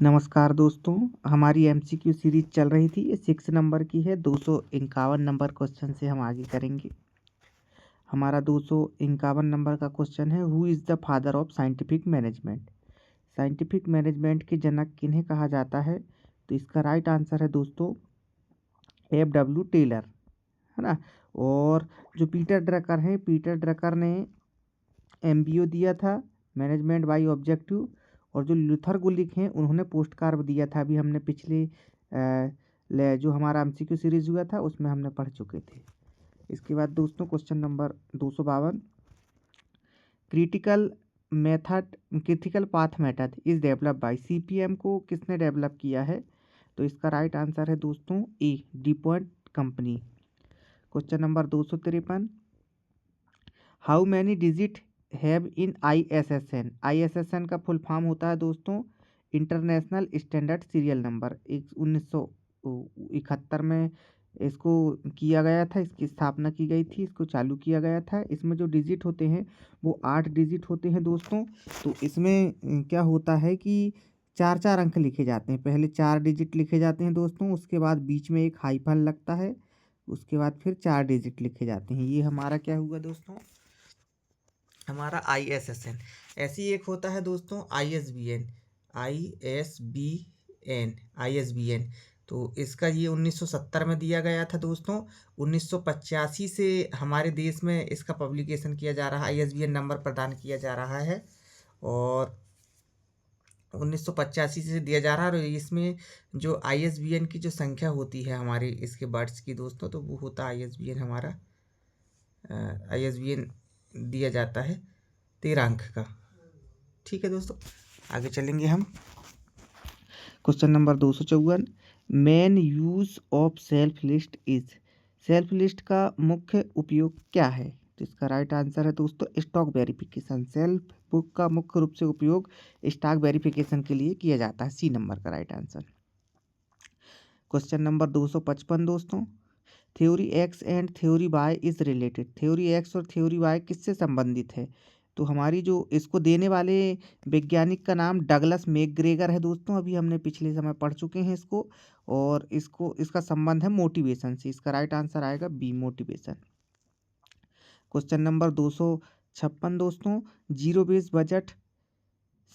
नमस्कार दोस्तों, हमारी एमसीक्यू सीरीज चल रही थी। ये 6 नंबर की है। 251 नंबर क्वेश्चन से हम आगे करेंगे। हमारा 251 नंबर का क्वेश्चन है, who is the father of scientific management. Scientific management के जनक किन्हें कहा जाता है? तो इसका राइट आंसर है दोस्तों F.W. टेलर, है ना। और जो पीटर ड्रकर हैं, पीटर ड्रकर ने एमबीओ दिया था, मैनेजमेंट बाय ऑब्जेक्टिव। और जो लूथर गुलिक हैं, उन्होंने पोस्ट कार्ड दिया था। अभी हमने पिछले जो हमारा एमसीक्यू सीरीज हुआ था उसमें हमने पढ़ चुके थे। इसके बाद दोस्तों question number 252, critical method critical path method is develop by CPM को किसने डेवलप किया है? तो इसका राइट आंसर है दोस्तों ए, डीपॉइंट company. Question number 253, how many digit have in ISSN। ISSN का फुल फॉर्म होता है दोस्तों इंटरनेशनल स्टैंडर्ड सीरियल नंबर। 1971 में इसको किया गया था, इसकी स्थापना की गई थी, इसको चालू किया गया था। इसमें जो डिजिट होते हैं वो 8 डिजिट होते हैं दोस्तों। तो इसमें क्या होता है कि 4 4 अंक लिखे जाते हैं। पहले 4 डिजिट लिखे जाते हैं दोस्तों, उसके बाद बीच में एक हाइफन लगता है, उसके बाद फिर 4 डिजिट लिखे जाते हैं। ये हमारा क्या हुआ दोस्तों, हमारा ISSN। ऐसी एक होता है दोस्तों ISBN। ISBN। तो इसका ये 1970 में दिया गया था दोस्तों। 1985 से हमारे देश में इसका पब्लिकेशन किया जा रहा है, ISBN नंबर प्रदान किया जा रहा है और 1985 से दिया जा रहा है। और इसमें जो ISBN की जो संख्या होती है हमारे इसके बर्ड्स की दोस्तों, तो वो होता है ISBN हमारा ISBN दिया जाता है 13 अंक का। ठीक है दोस्तों, आगे चलेंगे हम। Question number 254, main use of self list is. Self list का मुख्य उपयोग क्या है? तो इसका राइट आंसर है दोस्तों स्टॉक वेरिफिकेशन। सेल्फ बुक का मुख्य रूप से उपयोग स्टॉक वेरिफिकेशन के लिए किया जाता है। सी नंबर का राइट आंसर। क्वेश्चन नंबर 255 दोस्तों, theory X and theory Y is related. Theory X और थ्योरी वाई किससे संबंधित है? तो हमारी जो इसको देने वाले वैज्ञानिक का नाम डगलस मैकग्रेगर है दोस्तों। अभी हमने पिछले समय पढ़ चुके हैं इसको। और इसका संबंध है मोटिवेशन से। इसका राइट आंसर आएगा बी, मोटिवेशन। क्वेश्चन नंबर 256 दोस्तों, zero base budget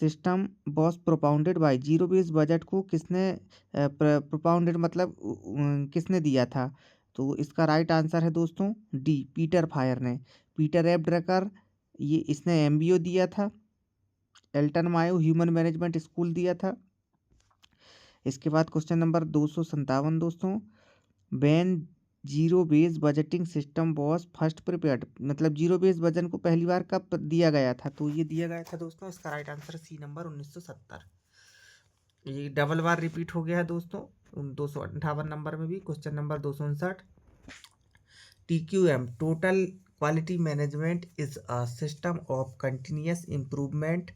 system was propounded bye. Zero base budget को किसने प्रोपाउंडेड मतलब किसने दिया था? तो इसका राइट आंसर है दोस्तों डी, पीटर फायर ने। पीटर एफ ड्रकर, ये इसने एमबीओ दिया था। Elton Mayo human management school दिया था। इसके बाद क्वेश्चन नंबर 257 दोस्तों, बैन zero base budgeting system was first prepared. मतलब जीरो बेस बजट को पहली बार कब दिया गया था? तो ये दिया गया था दोस्तों, इसका राइट आंसर सी नंबर 1970। ये डबल बार रिपीट हो गया है दोस्तों 258 नंबर में भी। Question number 259, TQM total quality management is a system of continuous improvement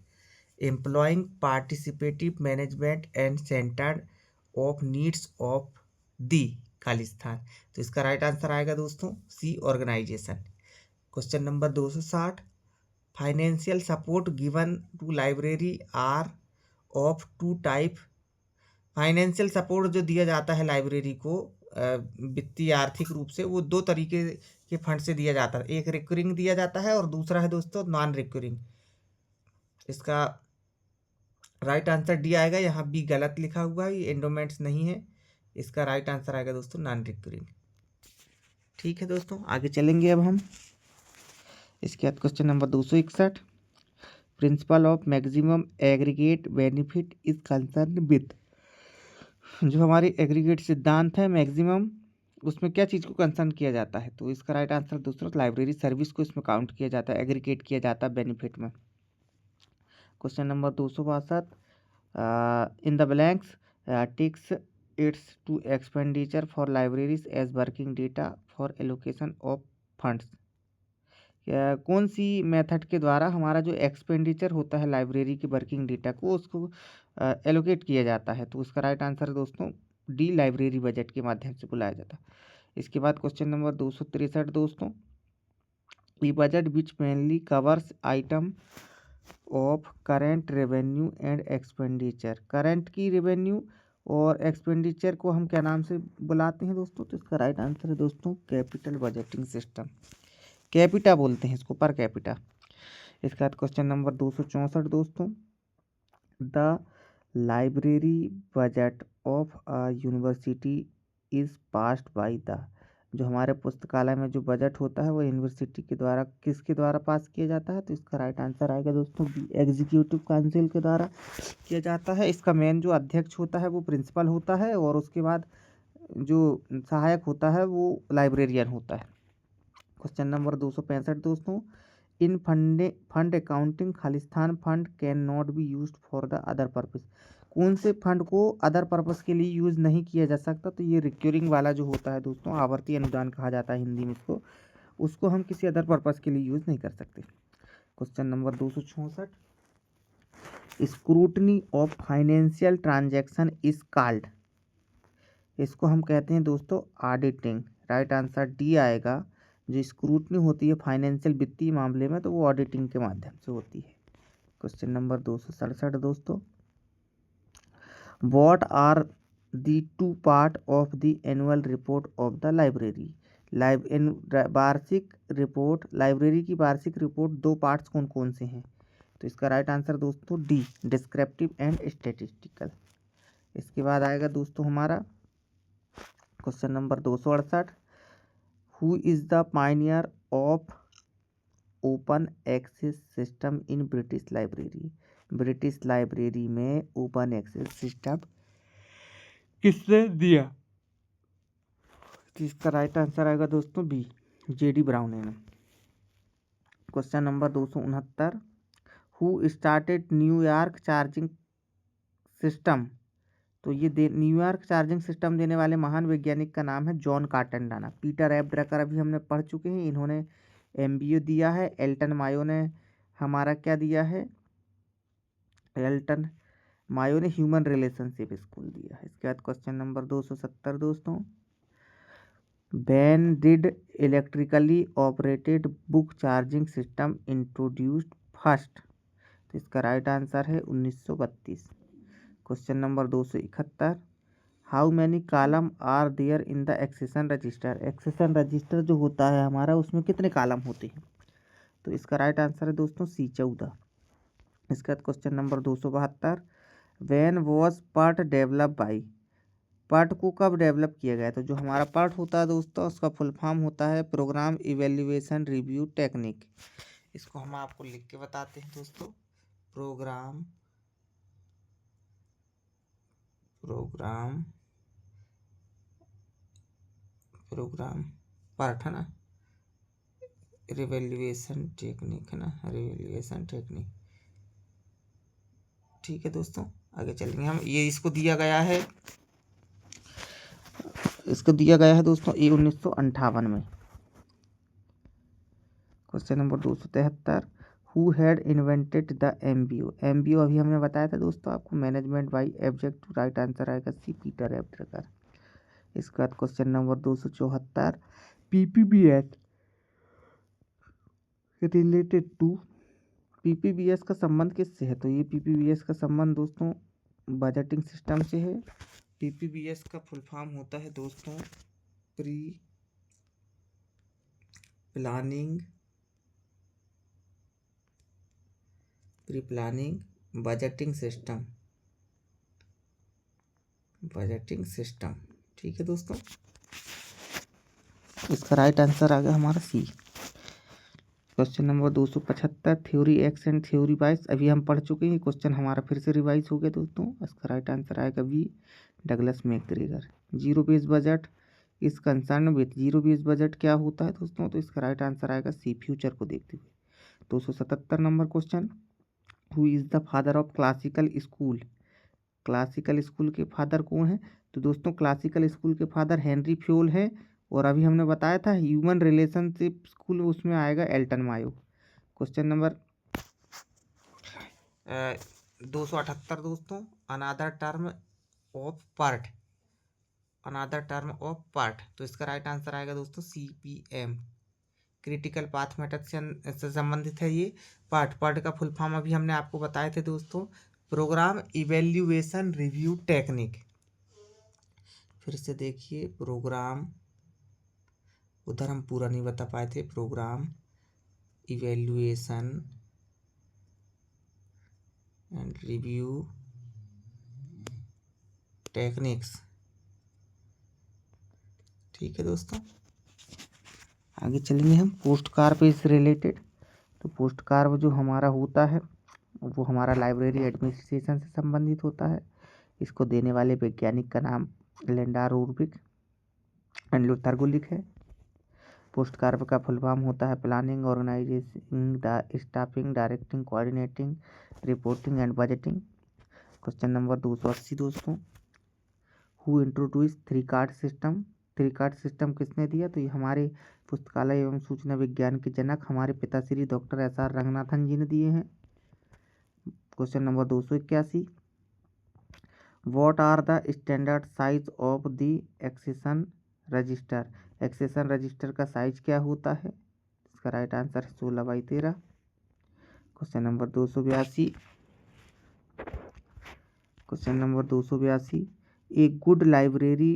employing participative management and centered of needs of the खाली स्थान। तो इसका राइट आंसर आएगा दोस्तों C, organisation. Question number 260, financial support given to library are of two type. Financial support जो दिया जाता है लाइब्रेरी को वित्तीय आर्थिक रूप से, वो 2 तरीके के फंड से दिया जाता है। एक रिकरिंग दिया जाता है और दूसरा है दोस्तों नॉन रिकरिंग। इसका राइट आंसर डी आएगा। यहाँ बी गलत लिखा हुआ है, ये एंडोमेंट्स नहीं है। इसका राइट आंसर आएगा दोस्तों नॉन रिकरिंग। ठीक है दोस्तों, आगे चलेंगे अब हम। इसके बाद question number 261, principle of maximum aggregate benefit is concern with. जो हमारी एग्रीगेट सिद्धांत है मैक्सिमम, उसमें क्या चीज़ को कंसर्न किया जाता है? तो इसका राइट आंसर दोस्तों लाइब्रेरी सर्विस को इसमें काउंट किया जाता है, एग्रीगेट किया जाता है बेनिफिट में। Question number 262, in the blanks takes its to expenditure for libraries as working data for allocation of funds। कौन सी मेथड के द्वारा हमारा जो एक्सपेंडिचर होता है लाइब्रेरी के वर्किंग डेटा को, उसको एलोकेट किया जाता है? तो उसका राइट आंसर दोस्तों डी, लाइब्रेरी बजट के माध्यम से बुलाया जाता है। इसके बाद क्वेश्चन नंबर 263 दोस्तों, E budget which mainly covers item of current revenue and expenditure. Current की रेवेन्यू और एक्सपेंडिचर को हम क्या नाम से बुलाते हैं दोस्तों? तो इसका राइट आंसर है दोस्तों कैपिटल बजटिंग सिस्टम। कैपिटा बोलते हैं इसको, पर कैपिटा। इसके बाद क्वेश्चन नंबर 264 दोस्तों, the library budget of a university is passed by the. जो हमारे पुस्तकालय में जो बजट होता है वो यूनिवर्सिटी के द्वारा किसके द्वारा पास किया जाता है? तो इसका राइट आंसर आएगा दोस्तों बी, एग्जीक्यूटिव काउंसिल के द्वारा किया जाता है। इसका मेन जो अध्यक्ष होता है वो प्रिंसिपल होता है, और उसके बाद जो सहायक होता है वो लाइब्रेरियन होता है। क्वेश्चन नंबर 265 दोस्तों, इन फंड अकाउंटिंग खालिस्तान fund can not be used for the other purpose. कौन से फंड को अदर पर्पस के लिए यूज़ नहीं किया जा सकता? तो ये रिक्योरिंग वाला जो होता है दोस्तों, आवर्ती अनुदान कहा जाता है हिंदी में इसको, उसको हम किसी अदर पर्पस के लिए यूज़ नहीं कर सकते। Question number 266, scrutiny of financial transaction is called. इसको हम कहते हैं दोस्तों ऑडिटिंग। राइट आंसर डी आएगा। जो स्क्रूटनी होती है फाइनेंशियल वित्तीय मामले में, तो वो ऑडिटिंग के माध्यम से होती है। क्वेश्चन नंबर 267 दोस्तों, what are the two part of the annual report of the library. वार्षिक रिपोर्ट, लाइब्रेरी की वार्षिक रिपोर्ट दो पार्ट्स कौन कौन से हैं? तो इसका राइट आंसर दोस्तों डी, डिस्क्रिप्टिव एंड स्टैटिस्टिकल। इसके बाद आएगा दोस्तों हमारा question number 268, who is the pioneer of open access system in British library. British library में ओपन एक्सेस सिस्टम किसने दिया? तो इसका राइट आंसर आएगा दोस्तों बी, जेडी ब्राउन ने। Question number 269, who started New York charging system. तो ये न्यूयॉर्क चार्जिंग सिस्टम देने वाले महान वैज्ञानिक का नाम है जॉन कार्टेंडाना। पीटर एफ ड्रकर अभी हमने पढ़ चुके हैं, इन्होंने एमबीओ दिया है। एल्टन मायो ने हमारा क्या दिया है? एल्टन मायो ने ह्यूमन रिलेशनशिप स्कूल दिया है। इसके बाद क्वेश्चन नंबर 270 दोस्तों, when did electrically operated book charging system introduced first. तो इसका राइट आंसर है 1932। Question number 271, how many column are there in the accession register. Accession register जो होता है हमारा, उसमें कितने कॉलम होते हैं? तो इसका राइट आंसर है दोस्तों सी, 14। इसके बाद question number 272, when was PERT develop by. PERT को कब डेवलप किया गया? तो जो हमारा पर्ट होता है दोस्तों, उसका फुल फॉर्म होता है प्रोग्राम इवेल्युएशन रिव्यू टेक्निक। इसको हम आपको लिख के बताते हैं दोस्तों, प्रोग्राम पार्ट है ना, रिवेल्युएशन टेक्निक है ना, रिवेल्युएशन टेक्निक। ठीक है दोस्तों, आगे चलेंगे हम। ये इसको दिया गया है दोस्तों ये 1958 में। Question number 273, who had invented the MBO. MBO अभी हमने बताया था दोस्तों आपको, management by object. Right answer आएगा सी, पीटर एफ ड्रकर। इसके बाद question number 274, PPBS related to. PPBS का संबंध किससे है? तो ये पीपीबीएस का संबंध दोस्तों बजटिंग सिस्टम से है। पीपीबीएस का फुल फॉर्म होता है दोस्तों प्री प्लानिंग बजटिंग सिस्टम। ठीक है दोस्तों, इसका राइट आंसर आ गया हमारा C. Question number 275, theory X and theory Y. अभी हम पढ़ चुके हैं, क्वेश्चन हमारा फिर से रिवाइज हो गया दोस्तों। इसका राइट आंसर आएगा B, Douglas McGregor. Zero base budget is concern with. Zero base budget क्या होता है दोस्तों? तो इसका राइट आंसर आएगा सी, फ्यूचर को देखते हुए। 277 number question, who is the father of classical school. Classical school के फादर कौन है? तो दोस्तों क्लासिकल स्कूल के फादर हेनरी फ्योल है। और अभी हमने बताया था ह्यूमन रिलेशनशिप स्कूल, उसमें आएगा एल्टन मायो। क्वेश्चन नंबर 278 दोस्तों, अनादर टर्म ऑफ पार्ट। तो इसका राइट आंसर आएगा दोस्तों CPM, क्रिटिकल पाथ मेथड से संबंधित है ये। पार्ट का फुल फॉर्म अभी हमने आपको बताए थे दोस्तों, प्रोग्राम इवेल्युएशन रिव्यू टेक्निक। फिर से देखिए, प्रोग्राम, उधर हम पूरा नहीं बता पाए थे, program evaluation and review techniques. ठीक है दोस्तों, आगे चलेंगे हम पोस्ट कार पे इस रिलेटेड। तो पोस्ट कार जो हमारा होता है वो हमारा लाइब्रेरी एडमिनिस्ट्रेशन से संबंधित होता है। इसको देने वाले वैज्ञानिक का नाम लेंडार उर्बिक एंड लुथर गुलिक है। पोस्ट कार का फुल फॉर्म होता है planning, organizing, staffing, directing, coordinating, reporting and budgeting. Question number 280 दोस्तों, who introduce three card system. Three card system किसने दिया? तो ये हमारे पुस्तकालय एवं सूचना विज्ञान के जनक हमारे पिताश्री डॉक्टर एस.आर. रंगनाथन जी ने दिए हैं। Question number 281, what are the standard size of the accession register. Accession register का साइज क्या होता है? इसका राइट आंसर है 16/13। Question number 282, a good library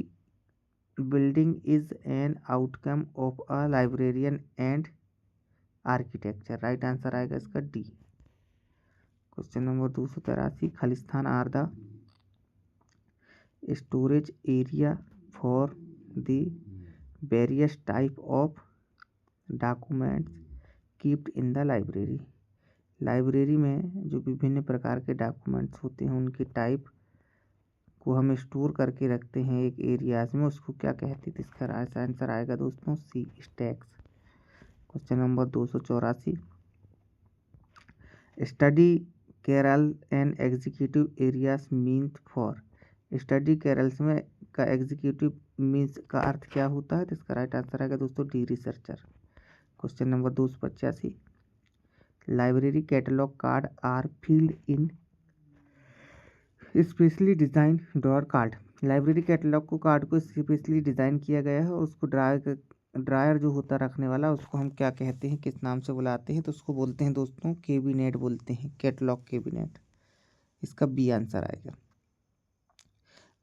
building is an outcome of a librarian and architecture. Right answer आएगा इसका D. Question number 283, खालिस्तान are the storage area for the various type of documents kept in the library. Library में जो विभिन्न प्रकार के documents होते हैं उनके टाइप को हम स्टोर करके रखते हैं एक एरियाज में, उसको क्या कहते हैं? तो इसका राइट आंसर आएगा दोस्तों C, stacks. Question number 284, study carrel and executive areas means for. Study carrels में का एग्जीक्यूटिव मीन्स का अर्थ क्या होता है? तो इसका राइट आंसर आएगा दोस्तों D, researcher. Question number 285, library catalogue card are field in specially design drawer card. Library catalogue को कार्ड को स्पेशली डिज़ाइन किया गया है और उसको ड्रायर जो होता है रखने वाला, उसको हम क्या कहते हैं, किस नाम से बुलाते हैं? तो उसको बोलते हैं दोस्तों कैबिनेट बोलते हैं, कैटलॉग कैबिनेट। इसका बी आंसर आएगा।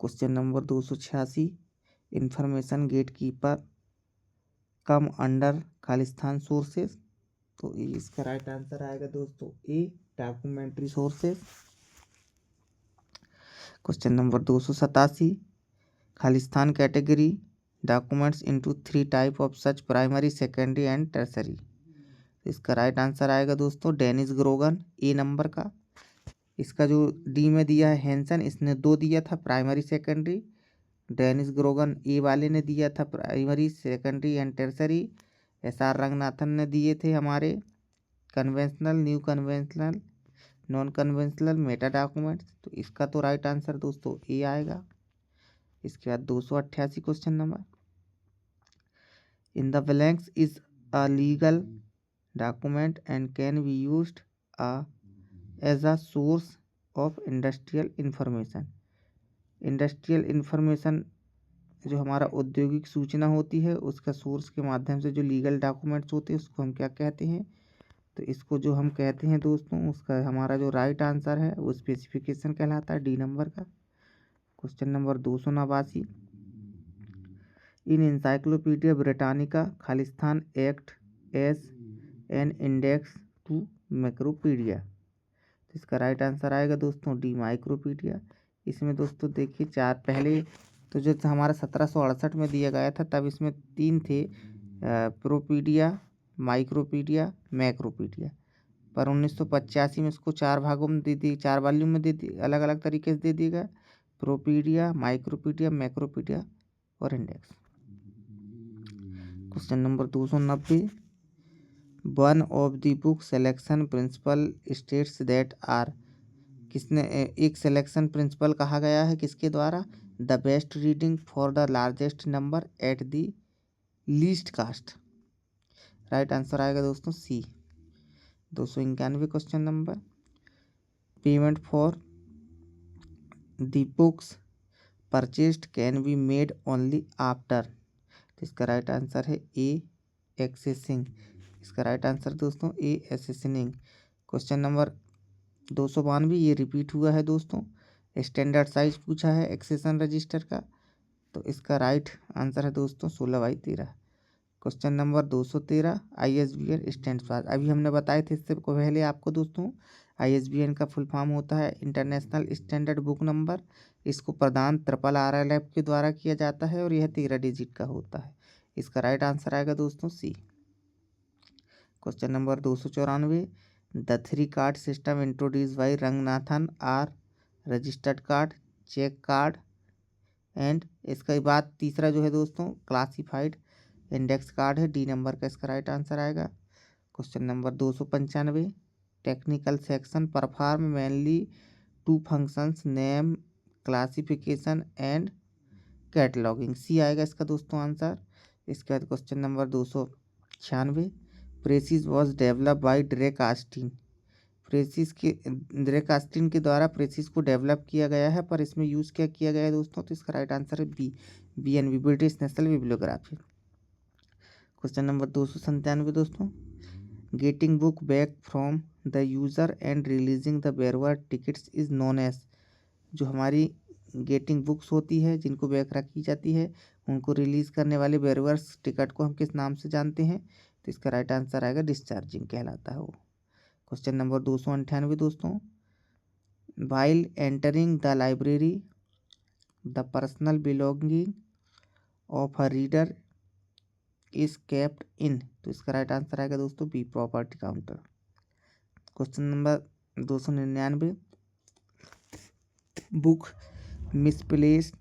Question number 286, information gate keeper come under खालिस्तान सोर्सेस। तो इसका राइट आंसर आएगा दोस्तों A, documentary sources. Question number 287, खालिस्तान category documents into three type of such primary, secondary and tertiary. इसका राइट आंसर आएगा दोस्तों डेनिस ग्रोगन, ए नंबर का। इसका जो डी में दिया है हैंसन, इसने 2 दिया था प्राइमरी सेकेंडरी। डेनिस ग्रोगन ए वाले ने दिया था primary, secondary and tertiary. SR. Ranganathan ने दिए थे हमारे conventional, new conventional, non conventional, Meta documents. तो इसका तो राइट आंसर दोस्तों ए आएगा। इसके बाद 288 question number, in the blanks is a legal document and can be used as a source of industrial information. Industrial information जो हमारा औद्योगिक सूचना होती है उसका सोर्स के माध्यम से जो लीगल डॉक्यूमेंट्स होते हैं उसको हम क्या कहते हैं? तो इसको जो हम कहते हैं दोस्तों, उसका हमारा जो राइट आंसर है वो स्पेसिफिकेशन कहलाता है, डी नंबर का। Question number 289, in Encyclopaedia Britannica खालिस्तान act as an index to Macropaedia. तो इसका राइट आंसर आएगा दोस्तों डी, माइक्रोपीडिया। इसमें दोस्तों देखिए चार, पहले तो जो हमारा 1768 में दिया गया था तब इसमें 3 थे, प्रोपीडिया, माइक्रोपीडिया, मैक्रोपीडिया। पर 1985 में इसको 4 भागों में दे दी, 4 वॉल्यूम में दे दी, अलग अलग तरीके से दे दिया गया, प्रोपीडिया, माइक्रोपीडिया, मैक्रोपीडिया और index. Question number 290, one of the book selection principle states that are. किसने एक सिलेक्शन प्रिंसिपल कहा गया है किसके द्वारा? The best reading for the largest number at the least cost. Right answer आएगा दोस्तों C. 291 question number, payment for the books purchased can be made only after. तो इसका राइट आंसर है ए, एक्सेसिंग। इसका राइट आंसर दोस्तों A एसेसनिंग। Question number 292, ये repeat हुआ है दोस्तों। स्टैंडर्ड साइज पूछा है एक्सेशन रजिस्टर का, तो इसका राइट आंसर है दोस्तों 16/13। Question number 213, ISBN stand for, अभी हमने बताए थे इससे पहले आपको दोस्तों, ISBN का फुल फॉर्म होता है इंटरनेशनल स्टैंडर्ड बुक नंबर। इसको प्रदान RRL के द्वारा किया जाता है और यह 13 डिजिट का होता है। इसका राइट आंसर आएगा दोस्तों C. Question number 294, the 3 card system introduced by Ranganathan are registered card, check card and, इसके बाद तीसरा जो है दोस्तों क्लासिफाइड इंडेक्स कार्ड है, डी नंबर का इसका राइट आंसर आएगा। Question number 295, technical section perform mainly 2 functions, name classification and cataloguing, C आएगा इसका दोस्तों आंसर। इसके बाद question number 296, precis was develop by Derek Austin, Derek Austin के द्वारा प्रेसिस को डेवलप किया गया है, पर इसमें यूज़ क्या किया गया है दोस्तों, तो इसका राइट आंसर है BNB, British National Bibliography. Question number 297 दोस्तों, getting book back from the user and releasing the borrower tickets is known as, जो हमारी गेटिंग बुक्स होती है जिनको बैक रखी जाती है, उनको रिलीज़ करने वाले बेरवर्स टिकट को हम किस नाम से जानते हैं, तो इसका राइट आंसर आएगा डिस्चार्जिंग कहलाता है वो। क्वेश्चन नंबर 298 दोस्तों, while entering the library the personal belonging of a reader is kept in, तो इसका राइट आंसर आएगा दोस्तों B property counter. Question number 299, book misplaced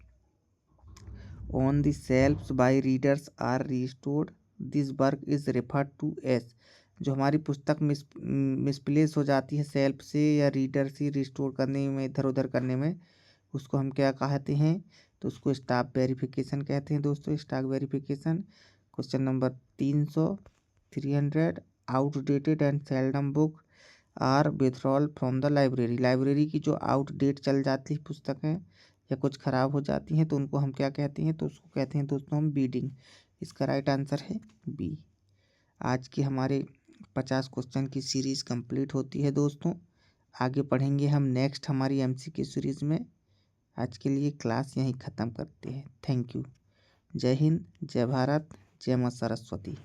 on the shelves by readers are restored, this work is referred to as, जो हमारी पुस्तक misplace हो जाती है शेल्फ से या रीडर से रिस्टोर करने में, इधर उधर करने में, उसको हम क्या कहते हैं, तो उसको स्टॉप वेरिफिकेशन कहते हैं दोस्तों, stock verification. Question number 300, outdated and seldom book are withdrawal from the library, library की जो आउटडेट चल जाती है पुस्तकें या कुछ ख़राब हो जाती हैं तो उनको हम क्या कहते हैं, तो उसको कहते हैं दोस्तों हम बीडिंग। इसका राइट आंसर है बी। आज की हमारे 50 क्वेश्चन की सीरीज़ कंप्लीट होती है दोस्तों। आगे पढ़ेंगे हम नेक्स्ट हमारी MCQ सीरीज़ में। आज के लिए क्लास यहीं ख़त्म करते हैं। Thank you. जय हिंद, जय भारत, जय माँ सरस्वती।